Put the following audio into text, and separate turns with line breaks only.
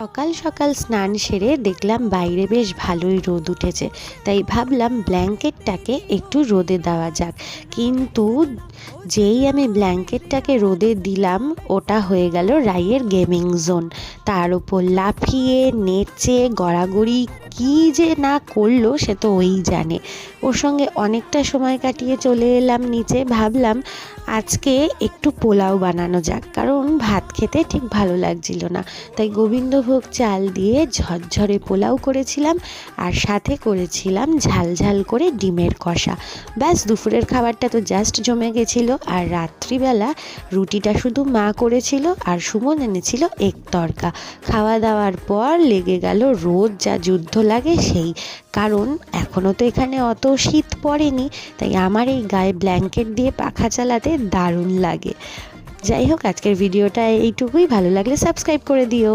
সকাল সকাল স্নান সেরে দেখলাম বাইরে বেশ ভালোই রোদ উঠেছে, তাই ভাবলাম ব্ল্যাঙ্কেটটাকে একটু রোদে দেওয়া যাক। কিন্তু যেই আমি ব্ল্যাঙ্কেটটাকে রোদে দিলাম, ওটা হয়ে গেল রাইয়ের গেমিং জোন। তার উপর লাফিয়ে নেচে গড়াগড়ি কী যে না করলো সে তো ওই জানে। ওর সঙ্গে অনেকটা সময় কাটিয়ে চলে এলাম নিচে। ভাবলাম আজকে একটু পোলাও বানানো যাক, কারণ ভাত খেতে ঠিক ভালো লাগছিল না। তাই গোবিন্দভোগ চাল দিয়ে ঝরঝরে পোলাও করেছিলাম, আর সাথে করেছিলাম ঝাল ঝাল করে ডিমের কষা। ব্যাস, দুপুরের খাবারটা তো জাস্ট জমে গেছিলো। আর রাত্রিবেলা রুটিটা শুধু মা করেছিল, আর সুমন এনেছিল এগ তড়কা। খাওয়া দাওয়ার পর লেগে গেল রোজ যা যুদ্ধ লাগে সেই। কারণ এখনও তো এখানে অত শীত পড়েনি, তাই আমার এই গায়ে ব্ল্যাঙ্কেট দিয়ে পাখা চালাতে দারুণ লাগে। যাই হোক, আজকের ভিডিওটা এইটুকুই। ভালো লাগলে সাবস্ক্রাইব করে দিও।